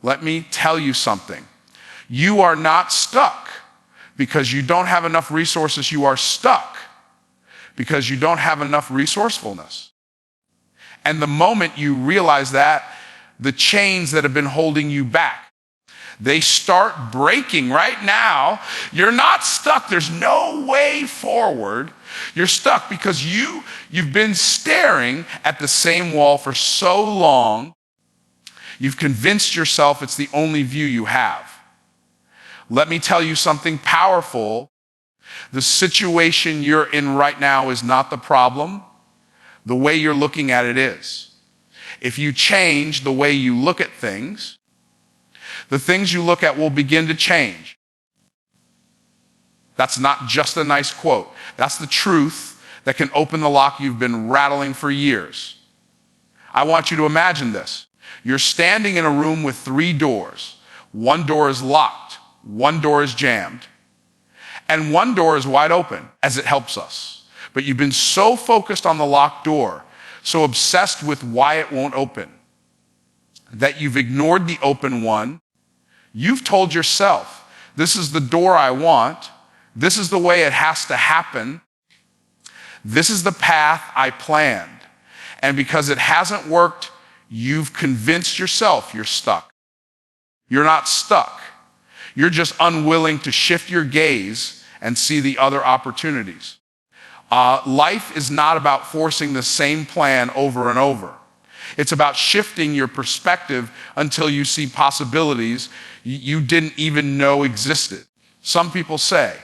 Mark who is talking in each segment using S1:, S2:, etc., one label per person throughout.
S1: Let me tell you something. You are not stuck because you don't have enough resources. You are stuck because you don't have enough resourcefulness. And the moment you realize that, the chains that have been holding you back, they start breaking right now. You're not stuck. There's no way forward. You're stuck because you've been staring at the same wall for so long. You've convinced yourself it's the only view you have. Let me tell you something powerful. The situation you're in right now is not the problem. The way you're looking at it is. If you change the way you look at things, the things you look at will begin to change. That's not just a nice quote. That's the truth that can open the lock you've been rattling for years. I want you to imagine this. You're standing in a room with 3 doors. One door is locked, one door is jammed, and one door is wide open, as it helps us. But you've been so focused on the locked door, so obsessed with why it won't open, that you've ignored the open one. You've told yourself, this is the door I want. This is the way it has to happen. This is the path I planned. And because it hasn't worked, you've convinced yourself you're stuck. You're not stuck. You're just unwilling to shift your gaze and see the other opportunities. Life is not about forcing the same plan over and over. It's about shifting your perspective until you see possibilities you didn't even know existed. Some people say,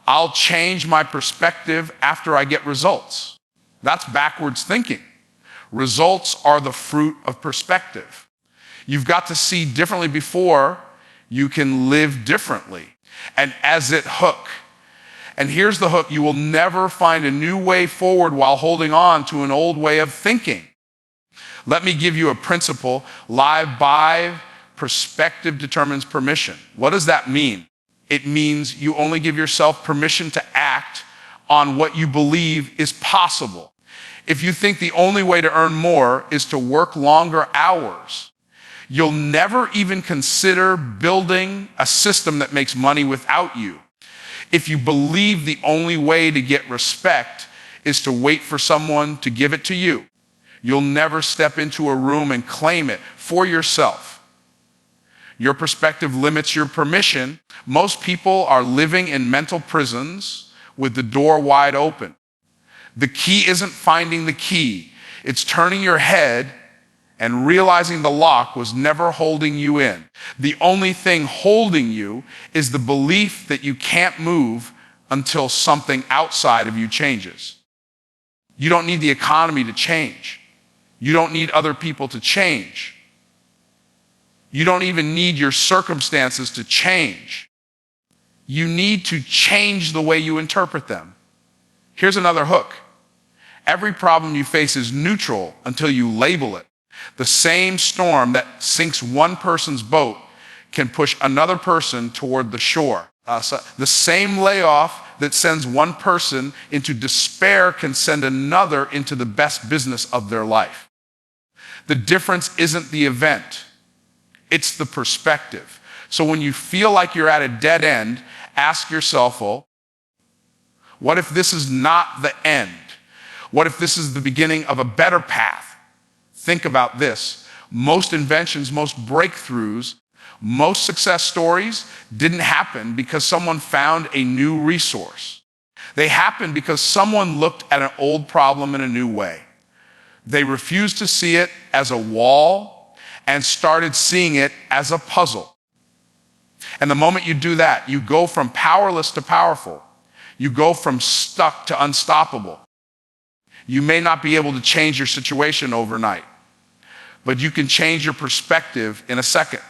S1: I'll change my perspective after I get results. That's backwards thinking. Results are the fruit of perspective. You've got to see differently before you can live differently. And as it hook, and here's the hook, you will never find a new way forward while holding on to an old way of thinking. Let me give you a principle. Live by perspective determines permission. What does that mean? It means you only give yourself permission to act on what you believe is possible. If you think the only way to earn more is to work longer hours, you'll never even consider building a system that makes money without you. If you believe the only way to get respect is to wait for someone to give it to you, you'll never step into a room and claim it for yourself. Your perspective limits your permission. Most people are living in mental prisons with the door wide open. The key isn't finding the key. It's turning your head and realizing the lock was never holding you in. The only thing holding you is the belief that you can't move until something outside of you changes. You don't need the economy to change. You don't need other people to change. You don't even need your circumstances to change. You need to change the way you interpret them. Here's another hook. Every problem you face is neutral until you label it. The same storm that sinks one person's boat can push another person toward the shore. The same layoff that sends one person into despair can send another into the best business of their life. The difference isn't the event, it's the perspective. So when you feel like you're at a dead end, ask yourself, well, what if this is not the end? What if this is the beginning of a better path? Think about this. Most inventions, most breakthroughs, most success stories didn't happen because someone found a new resource. They happened because someone looked at an old problem in a new way. They refused to see it as a wall and started seeing it as a puzzle. And the moment you do that, you go from powerless to powerful. You go from stuck to unstoppable. You may not be able to change your situation overnight, but you can change your perspective in a second.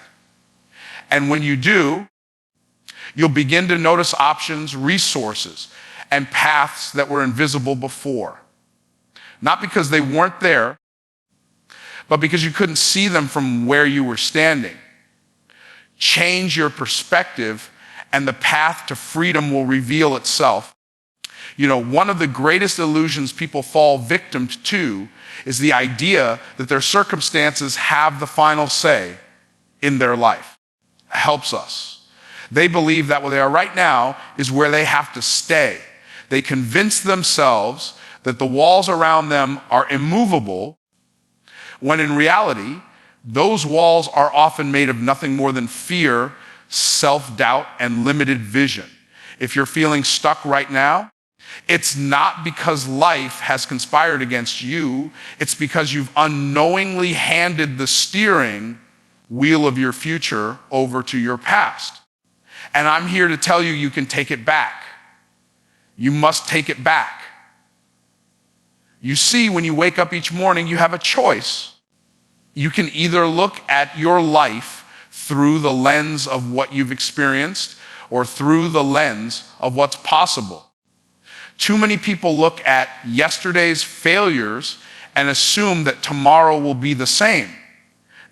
S1: And when you do, you'll begin to notice options, resources, and paths that were invisible before. Not because they weren't there, but because you couldn't see them from where you were standing. Change your perspective, and the path to freedom will reveal itself. You know, one of the greatest illusions people fall victim to is the idea that their circumstances have the final say. in their life. Helps us. They believe that where they are right now is where they have to stay. They convince themselves that the walls around them are immovable, when in reality, those walls are often made of nothing more than fear, self-doubt, and limited vision. If you're feeling stuck right now, it's not because life has conspired against you. It's because you've unknowingly handed the steering wheel of your future over to your past. And I'm here to tell you, you can take it back. You must take it back. You see, when you wake up each morning, you have a choice. You can either look at your life through the lens of what you've experienced or through the lens of what's possible. Too many people look at yesterday's failures and assume that tomorrow will be the same.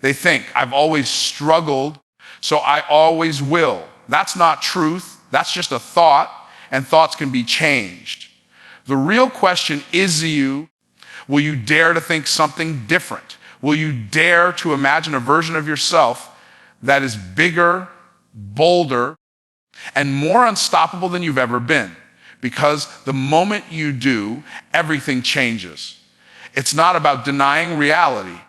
S1: They think, I've always struggled, so I always will. That's not truth. That's just a thought, and thoughts can be changed. The real question is will you dare to think something different? Will you dare to imagine a version of yourself that is bigger, bolder, and more unstoppable than you've ever been? Because the moment you do, everything changes. It's not about denying reality.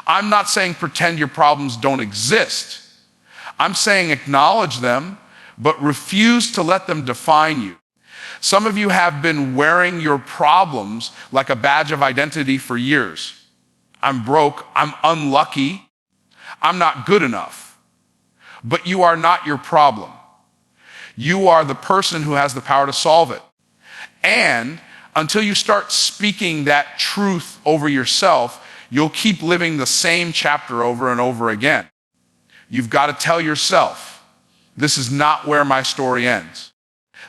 S1: I'm not saying pretend your problems don't exist. I'm saying acknowledge them, but refuse to let them define you. Some of you have been wearing your problems like a badge of identity for years. I'm broke, I'm unlucky, I'm not good enough. But you are not your problem. You are the person who has the power to solve it. And until you start speaking that truth over yourself, you'll keep living the same chapter over and over again. You've got to tell yourself, this is not where my story ends.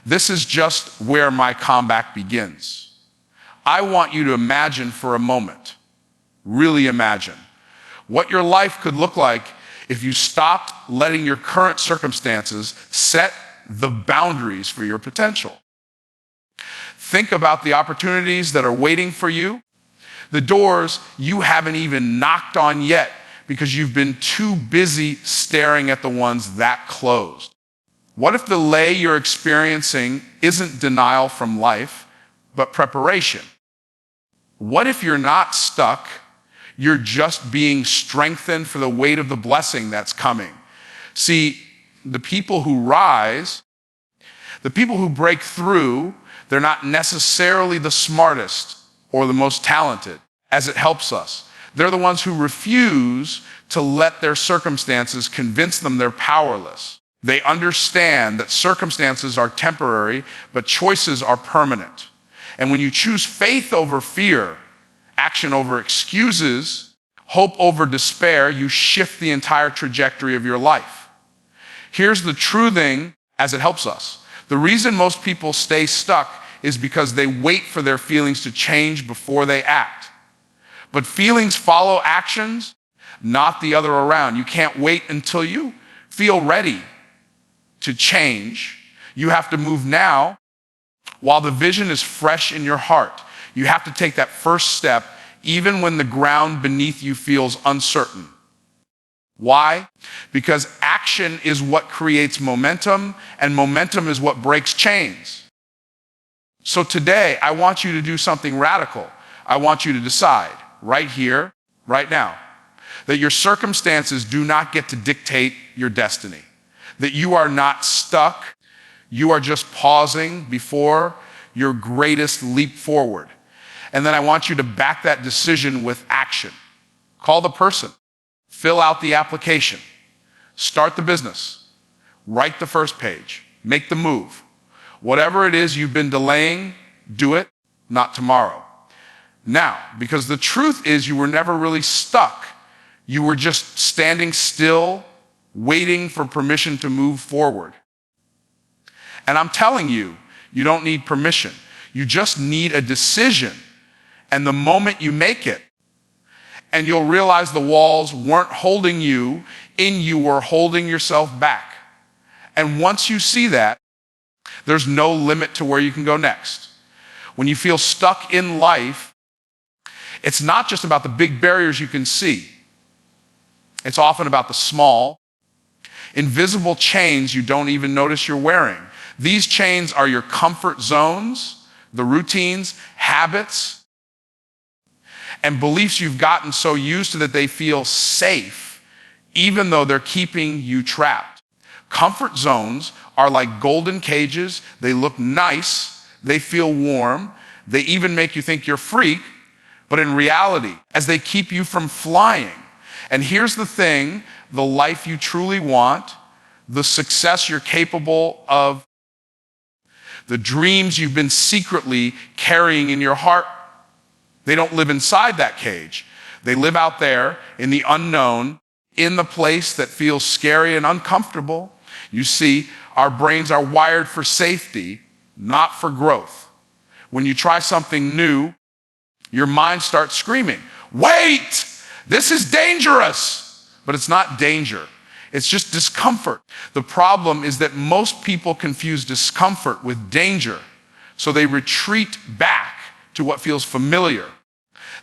S1: This is just where my comeback begins. I want you to imagine for a moment, really imagine, what your life could look like if you stopped letting your current circumstances set the boundaries for your potential. Think about the opportunities that are waiting for you, the doors you haven't even knocked on yet because you've been too busy staring at the ones that closed. What if the delay you're experiencing isn't denial from life, but preparation? What if you're not stuck, you're just being strengthened for the weight of the blessing that's coming? See, the people who rise, the people who break through, they're not necessarily the smartest or the most talented, as it helps us. They're the ones who refuse to let their circumstances convince them they're powerless. They understand that circumstances are temporary, but choices are permanent. And when you choose faith over fear, action over excuses, hope over despair, you shift the entire trajectory of your life. Here's the true thing as it helps us. The reason most people stay stuck is because they wait for their feelings to change before they act. But feelings follow actions, not the other around. You can't wait until you feel ready to change. You have to move now while the vision is fresh in your heart. You have to take that first step even when the ground beneath you feels uncertain. Why? Because action is what creates momentum, and momentum is what breaks chains. So today, I want you to do something radical. I want you to decide right here, right now, that your circumstances do not get to dictate your destiny, that you are not stuck, you are just pausing before your greatest leap forward. And then I want you to back that decision with action. Call the person, fill out the application, start the business, write the first page, make the move. Whatever it is you've been delaying, do it, not tomorrow. Now, because the truth is you were never really stuck. You were just standing still, waiting for permission to move forward. And I'm telling you, you don't need permission. You just need a decision. And the moment you make it, and you'll realize the walls weren't holding you in, you were holding yourself back. And once you see that, there's no limit to where you can go next. When you feel stuck in life, it's not just about the big barriers you can see. It's often about the small, invisible chains you don't even notice you're wearing. These chains are your comfort zones, the routines, habits, and beliefs you've gotten so used to that they feel safe, even though they're keeping you trapped. Comfort zones are like golden cages. They look nice, they feel warm, they even make you think you're a freak, but in reality, as they keep you from flying. And here's the thing, the life you truly want, the success you're capable of, the dreams you've been secretly carrying in your heart, they don't live inside that cage. They live out there in the unknown, in the place that feels scary and uncomfortable. You see, our brains are wired for safety, not for growth. When you try something new, your mind starts screaming, "Wait! This is dangerous!" But it's not danger. It's just discomfort. The problem is that most people confuse discomfort with danger, so they retreat back to what feels familiar.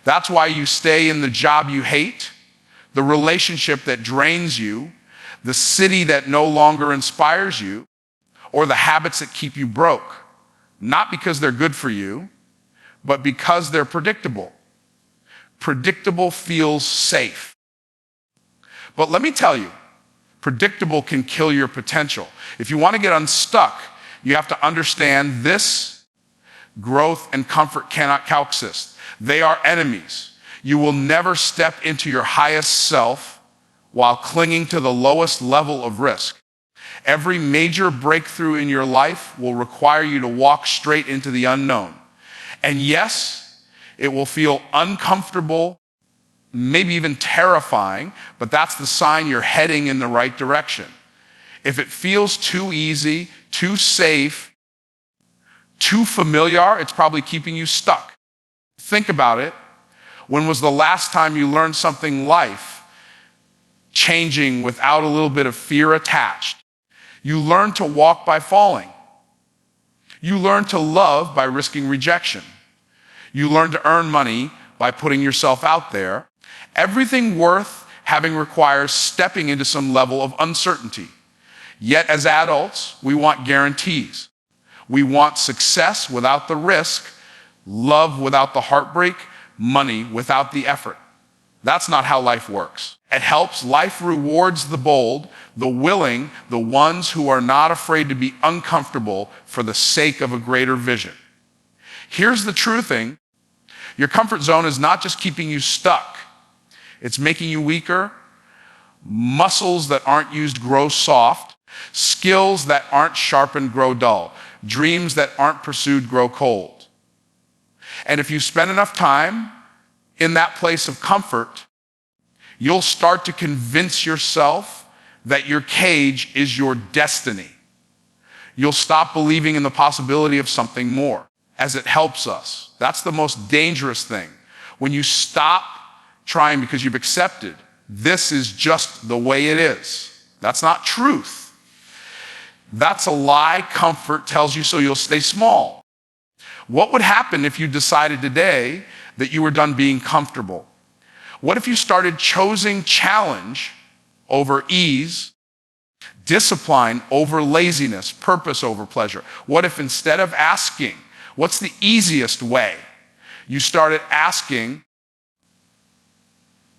S1: That's why you stay in the job you hate, the relationship that drains you, the city that no longer inspires you, or the habits that keep you broke. Not because they're good for you, but because they're predictable. Predictable feels safe. But let me tell you, predictable can kill your potential. If you want to get unstuck, you have to understand this: growth and comfort cannot coexist. They are enemies. You will never step into your highest self while clinging to the lowest level of risk. Every major breakthrough in your life will require you to walk straight into the unknown. And yes, it will feel uncomfortable, maybe even terrifying, but that's the sign you're heading in the right direction. If it feels too easy, too safe, too familiar, it's probably keeping you stuck. Think about it. When was the last time you learned something life-changing without a little bit of fear attached? You learn to walk by falling. You learn to love by risking rejection. You learn to earn money by putting yourself out there. Everything worth having requires stepping into some level of uncertainty. Yet as adults, we want guarantees. We want success without the risk, love without the heartbreak, money without the effort. That's not how life works. It helps. Life rewards the bold, the willing, the ones who are not afraid to be uncomfortable for the sake of a greater vision. Here's the true thing. Your comfort zone is not just keeping you stuck. It's making you weaker. Muscles that aren't used grow soft. Skills that aren't sharpened grow dull. Dreams that aren't pursued grow cold. And if you spend enough time in that place of comfort, you'll start to convince yourself that your cage is your destiny. You'll stop believing in the possibility of something more, as it helps us. That's the most dangerous thing. When you stop trying because you've accepted, this is just the way it is. That's not truth. That's a lie comfort tells you, so you'll stay small. What would happen if you decided today that you were done being comfortable? What if you started choosing challenge over ease, discipline over laziness, purpose over pleasure? What if instead of asking, what's the easiest way, you started asking,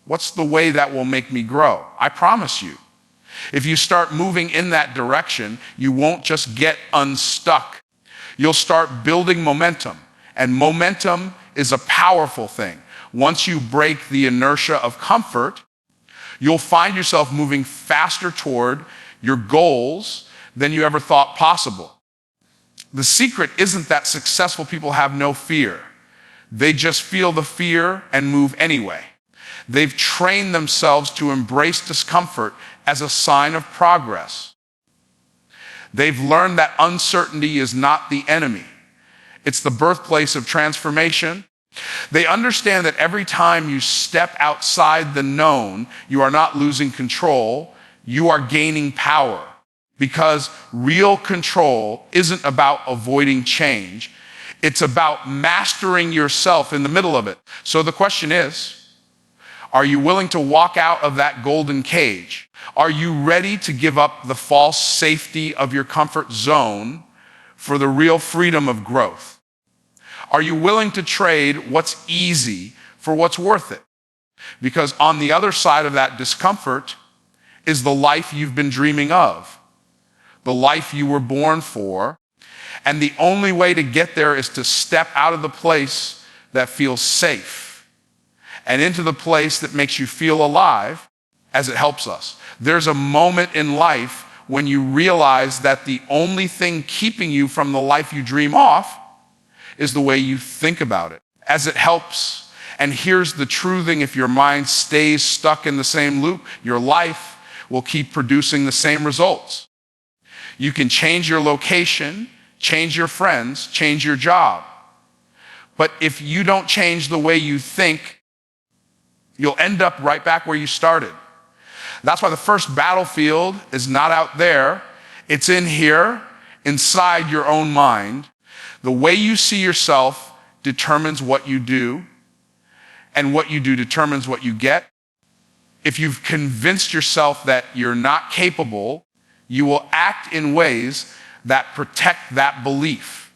S1: what's the way that will make me grow? I promise you, if you start moving in that direction, you won't just get unstuck. You'll start building momentum, and momentum is a powerful thing. Once you break the inertia of comfort, you'll find yourself moving faster toward your goals than you ever thought possible. The secret isn't that successful people have no fear. They just feel the fear and move anyway. They've trained themselves to embrace discomfort as a sign of progress. They've learned that uncertainty is not the enemy. It's the birthplace of transformation. They understand that every time you step outside the known, you are not losing control, you are gaining power. Because real control isn't about avoiding change, it's about mastering yourself in the middle of it. So the question is, Are you willing to walk out of that golden cage? Are you ready to give up the false safety of your comfort zone for the real freedom of growth? Are you willing to trade what's easy for what's worth it? Because on the other side of that discomfort is the life you've been dreaming of, the life you were born for, and the only way to get there is to step out of the place that feels safe and into the place that makes you feel alive, as it helps us. There's a moment in life when you realize that the only thing keeping you from the life you dream of is the way you think about it, as it helps. And here's the true thing: if your mind stays stuck in the same loop, your life will keep producing the same results. You can change your location, change your friends, change your job. But if you don't change the way you think, you'll end up right back where you started. That's why the first battlefield is not out there. It's in here, inside your own mind. The way you see yourself determines what you do, and what you do determines what you get. If you've convinced yourself that you're not capable, you will act in ways that protect that belief.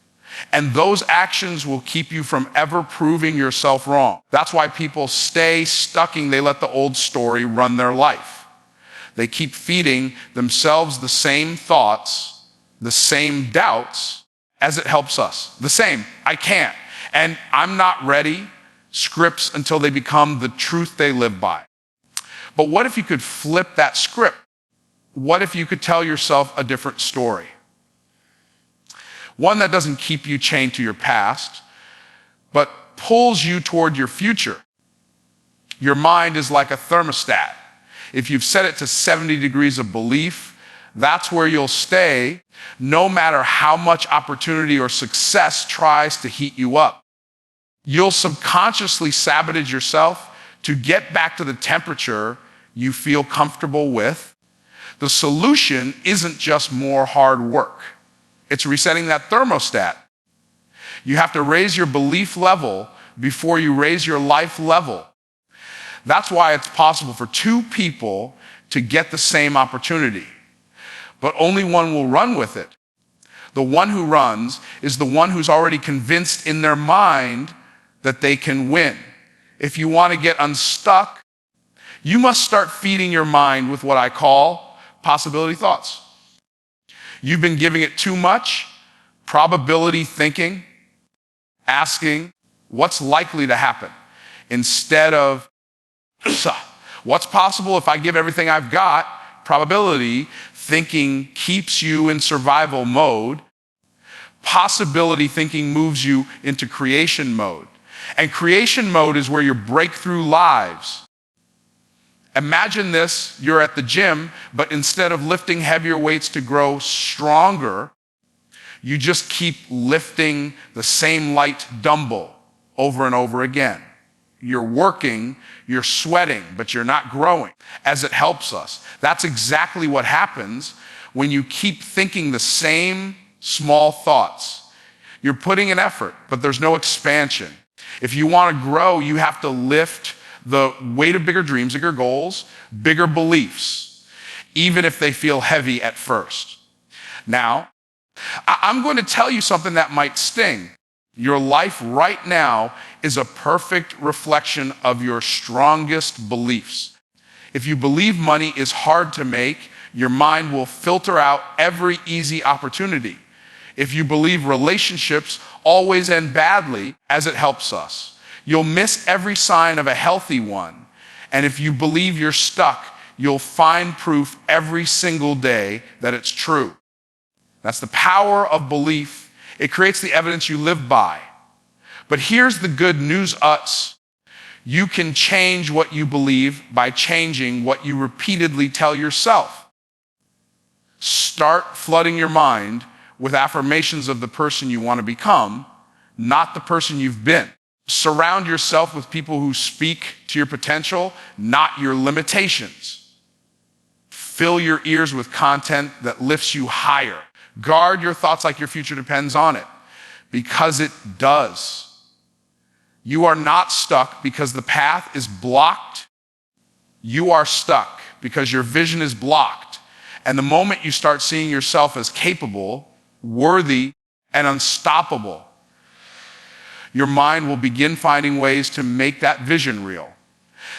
S1: And those actions will keep you from ever proving yourself wrong. That's why people stay stucking. They let the old story run their life. They keep feeding themselves the same thoughts, the same doubts, as it helps us. The same, I can't, and I'm not ready, scripts until they become the truth they live by. But what if you could flip that script? What if you could tell yourself a different story? One that doesn't keep you chained to your past, but pulls you toward your future. Your mind is like a thermostat. If you've set it to 70 degrees of belief, that's where you'll stay, no matter how much opportunity or success tries to heat you up. You'll subconsciously sabotage yourself to get back to the temperature you feel comfortable with. The solution isn't just more hard work. It's resetting that thermostat. You have to raise your belief level before you raise your life level. That's why it's possible for two people to get the same opportunity, but only one will run with it. The one who runs is the one who's already convinced in their mind that they can win. If you want to get unstuck, you must start feeding your mind with what I call possibility thoughts. You've been giving it too much probability thinking, asking what's likely to happen, instead of what's possible if I give everything I've got. Probability thinking keeps you in survival mode. Possibility thinking moves you into creation mode. And creation mode is where your breakthrough lives. Imagine this: you're at the gym, but instead of lifting heavier weights to grow stronger, you just keep lifting the same light dumbbell over and over again. You're working, you're sweating, but you're not growing, as it helps us. That's exactly what happens when you keep thinking the same small thoughts. You're putting in effort, but there's no expansion. If you want to grow, you have to lift the weight of bigger dreams, bigger goals, bigger beliefs, even if they feel heavy at first. Now, I'm going to tell you something that might sting. Your life right now is a perfect reflection of your strongest beliefs. If you believe money is hard to make, your mind will filter out every easy opportunity. If you believe relationships always end badly, as it helps us, you'll miss every sign of a healthy one. And if you believe you're stuck, you'll find proof every single day that it's true. That's the power of belief. It creates the evidence you live by. But here's the good news, you can change what you believe by changing what you repeatedly tell yourself. Start flooding your mind with affirmations of the person you want to become, not the person you've been. Surround yourself with people who speak to your potential, not your limitations. Fill your ears with content that lifts you higher. Guard your thoughts like your future depends on it, because it does. You are not stuck because the path is blocked You are stuck because your vision is blocked. And the moment you start seeing yourself as capable, worthy, and unstoppable, your mind will begin finding ways to make that vision real.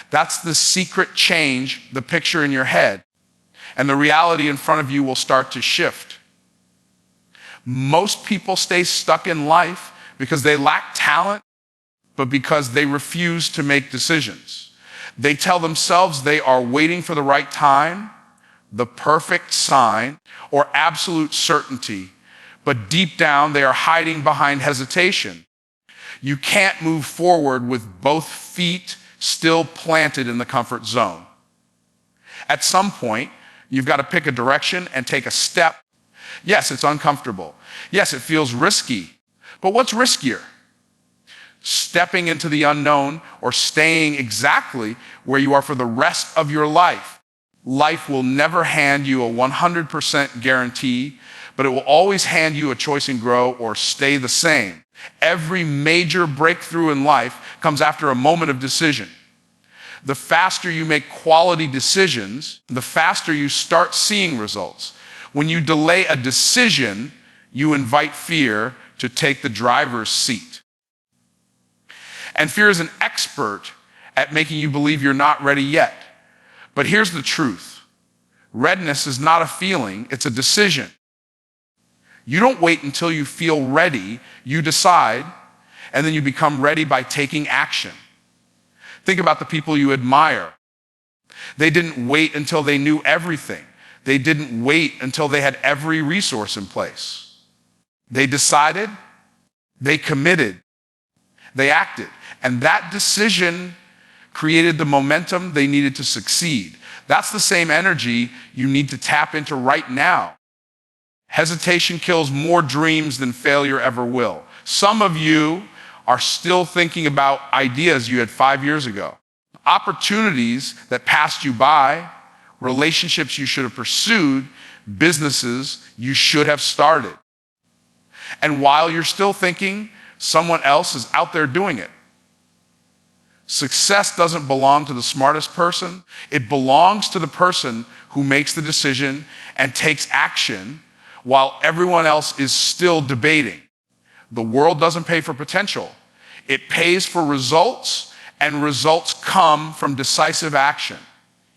S1: That's the secret change, the picture in your head. And the reality in front of you will start to shift. Most people stay stuck in life because they lack talent, but because they refuse to make decisions. They tell themselves they are waiting for the right time, the perfect sign, or absolute certainty, but deep down they are hiding behind hesitation. You can't move forward with both feet still planted in the comfort zone. At some point, you've got to pick a direction and take a step. Yes, it's uncomfortable. Yes, it feels risky. But what's riskier? Stepping into the unknown or staying exactly where you are for the rest of your life. Life will never hand you a 100% guarantee, but it will always hand you a choice and grow or stay the same. Every major breakthrough in life comes after a moment of decision. The faster you make quality decisions, the faster you start seeing results. When you delay a decision, you invite fear to take the driver's seat. And fear is an expert at making you believe you're not ready yet. But here's the truth. Readiness is not a feeling, it's a decision. You don't wait until you feel ready, you decide, and then you become ready by taking action. Think about the people you admire. They didn't wait until they knew everything. They didn't wait until they had every resource in place. They decided, they committed, they acted. And that decision created the momentum they needed to succeed. That's the same energy you need to tap into right now. Hesitation kills more dreams than failure ever will. Some of you are still thinking about ideas you had 5 years ago, opportunities that passed you by, relationships you should have pursued, businesses you should have started. And while you're still thinking, someone else is out there doing it. Success doesn't belong to the smartest person. It belongs to the person who makes the decision and takes action while everyone else is still debating. The world doesn't pay for potential. It pays for results, and results come from decisive action.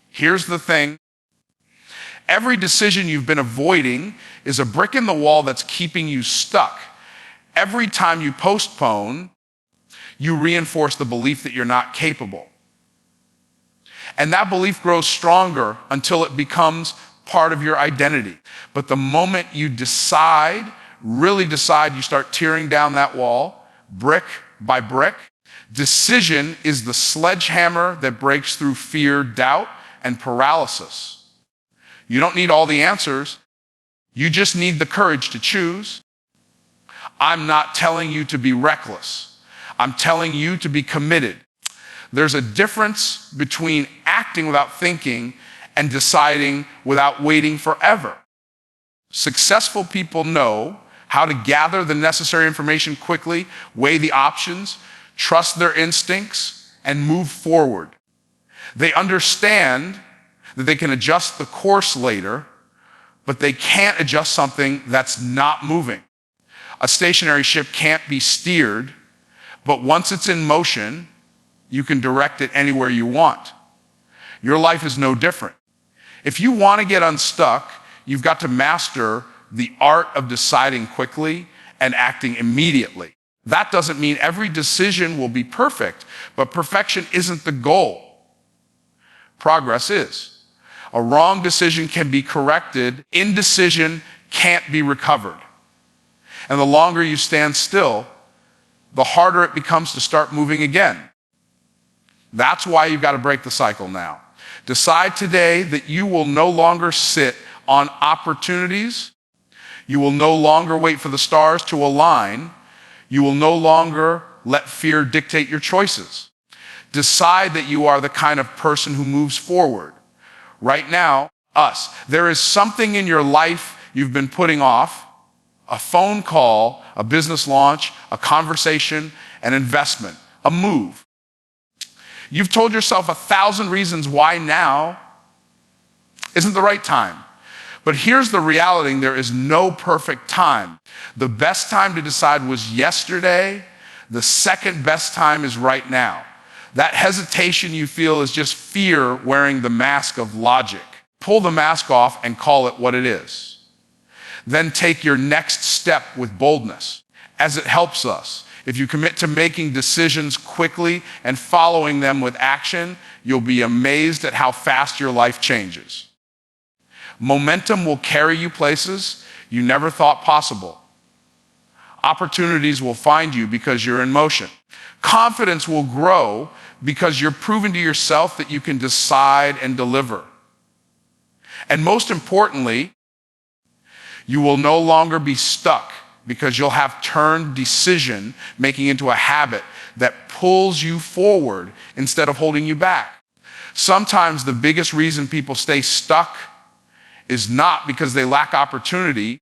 S1: Here's the thing. Every decision you've been avoiding is a brick in the wall that's keeping you stuck. Every time you postpone, you reinforce the belief that you're not capable. And that belief grows stronger until it becomes part of your identity. But the moment you decide, really decide, you start tearing down that wall, brick by brick. Decision is the sledgehammer that breaks through fear, doubt, and paralysis. You don't need all the answers. You just need the courage to choose. I'm not telling you to be reckless. I'm telling you to be committed. There's a difference between acting without thinking and deciding without waiting forever. Successful people know how to gather the necessary information quickly, weigh the options, trust their instincts, and move forward. They understand that they can adjust the course later, but they can't adjust something that's not moving. A stationary ship can't be steered, but once it's in motion, you can direct it anywhere you want. Your life is no different. If you want to get unstuck, you've got to master the art of deciding quickly and acting immediately. That doesn't mean every decision will be perfect, but perfection isn't the goal. Progress is. A wrong decision can be corrected. Indecision can't be recovered. And the longer you stand still, the harder it becomes to start moving again. That's why you've got to break the cycle now. Decide today that you will no longer sit on opportunities. You will no longer wait for the stars to align. You will no longer let fear dictate your choices. Decide that you are the kind of person who moves forward. Right now, there is something in your life you've been putting off. A phone call, a business launch, a conversation, an investment, a move. You've told yourself 1,000 reasons why now isn't the right time. But here's the reality: there is no perfect time. The best time to decide was yesterday. The second best time is right now. That hesitation you feel is just fear wearing the mask of logic. Pull the mask off and call it what it is. Then take your next step with boldness, as it helps us. If you commit to making decisions quickly and following them with action, you'll be amazed at how fast your life changes. Momentum will carry you places you never thought possible. Opportunities will find you because you're in motion. Confidence will grow because you're proving to yourself that you can decide and deliver. And most importantly, you will no longer be stuck because you'll have turned decision making into a habit that pulls you forward instead of holding you back. Sometimes the biggest reason people stay stuck is not because they lack opportunity,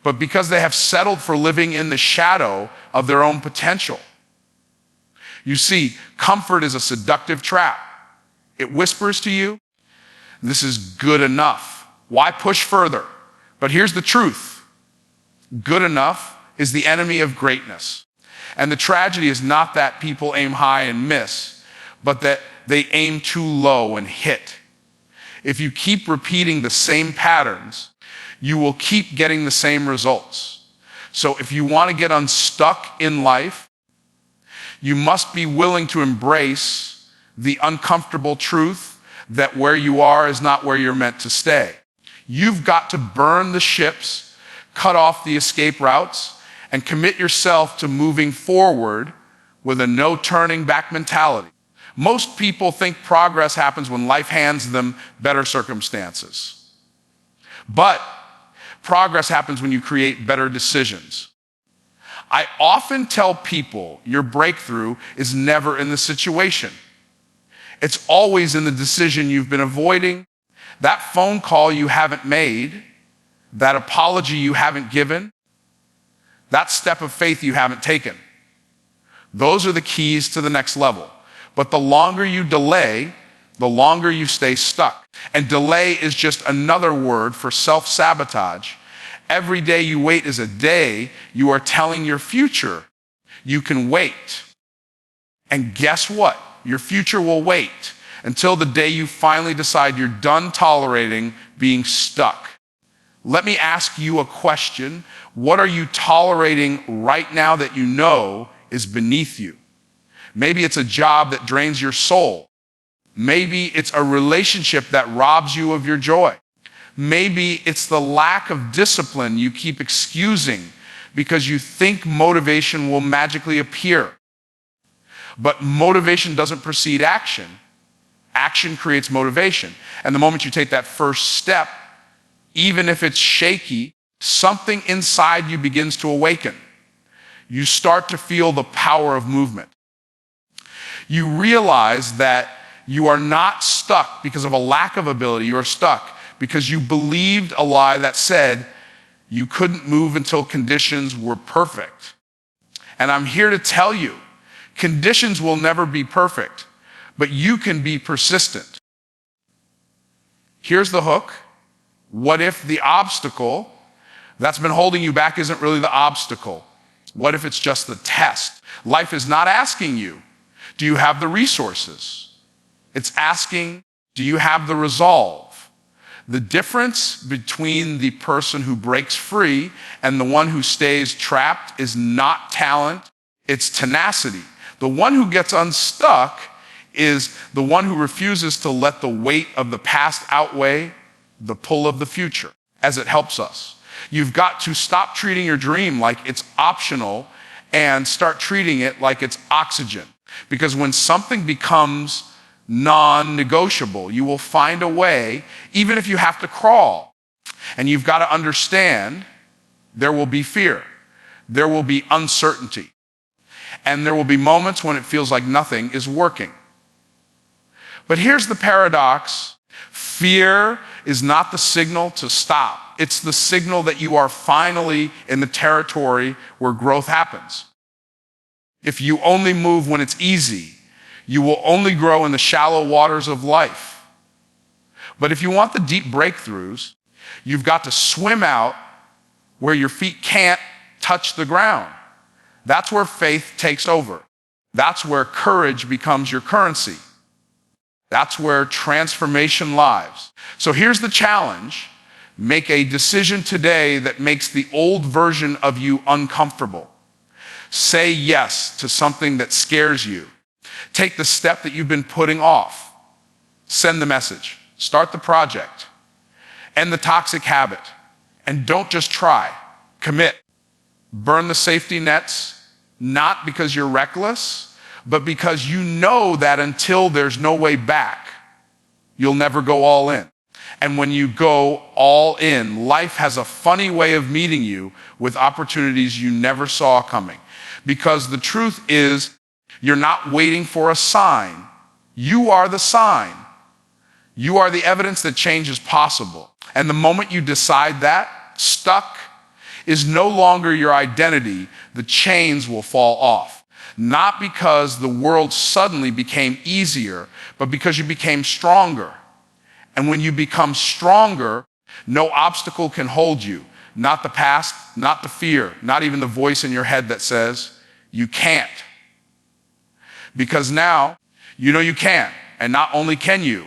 S1: but because they have settled for living in the shadow of their own potential. You see, comfort is a seductive trap. It whispers to you, this is good enough. Why push further? But here's the truth. Good enough is the enemy of greatness. And the tragedy is not that people aim high and miss, but that they aim too low and hit. If you keep repeating the same patterns, you will keep getting the same results. So if you want to get unstuck in life, you must be willing to embrace the uncomfortable truth that where you are is not where you're meant to stay. You've got to burn the ships, cut off the escape routes, and commit yourself to moving forward with a no turning back mentality. Most people think progress happens when life hands them better circumstances. But progress happens when you create better decisions. I often tell people your breakthrough is never in the situation. It's always in the decision you've been avoiding, that phone call you haven't made, that apology you haven't given, that step of faith you haven't taken. Those are the keys to the next level. But the longer you delay, the longer you stay stuck. And delay is just another word for self-sabotage. Every day you wait is a day you are telling your future you can wait. And guess what? Your future will wait until the day you finally decide you're done tolerating being stuck. Let me ask you a question. What are you tolerating right now that you know is beneath you? Maybe it's a job that drains your soul. Maybe it's a relationship that robs you of your joy. Maybe it's the lack of discipline you keep excusing because you think motivation will magically appear. But motivation doesn't precede action. Action creates motivation. And the moment you take that first step, even if it's shaky, something inside you begins to awaken. You start to feel the power of movement. You realize that you are not stuck because of a lack of ability. You are stuck because you believed a lie that said you couldn't move until conditions were perfect. And I'm here to tell you, conditions will never be perfect, but you can be persistent. Here's the hook. What if the obstacle that's been holding you back isn't really the obstacle? What if it's just the test? Life is not asking you, do you have the resources? It's asking, do you have the resolve? The difference between the person who breaks free and the one who stays trapped is not talent, it's tenacity. The one who gets unstuck is the one who refuses to let the weight of the past outweigh the pull of the future, as it helps us. You've got to stop treating your dream like it's optional and start treating it like it's oxygen. Because when something becomes non-negotiable, you will find a way, even if you have to crawl. And you've got to understand there will be fear. There will be uncertainty. And there will be moments when it feels like nothing is working. But here's the paradox. Fear is not the signal to stop. It's the signal that you are finally in the territory where growth happens. If you only move when it's easy, You will only grow in the shallow waters of life. But if you want the deep breakthroughs, you've got to swim out where your feet can't touch the ground. That's where faith takes over. That's where courage becomes your currency. That's where transformation lies. So here's the challenge. Make a decision today that makes the old version of you uncomfortable. Say yes to something that scares you. Take the step that you've been putting off. Send the message. Start the project. End the toxic habit. And don't just try. Commit. Burn the safety nets, not because you're reckless, but because you know that until there's no way back, you'll never go all in. And when you go all in, life has a funny way of meeting you with opportunities you never saw coming. Because the truth is, you're not waiting for a sign. You are the sign. You are the evidence that change is possible. And the moment you decide that, stuck is no longer your identity, the chains will fall off. Not because the world suddenly became easier, but because you became stronger. And when you become stronger, no obstacle can hold you. Not the past, not the fear, not even the voice in your head that says, you can't. Because now, you know you can. And not only can you,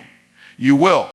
S1: you will.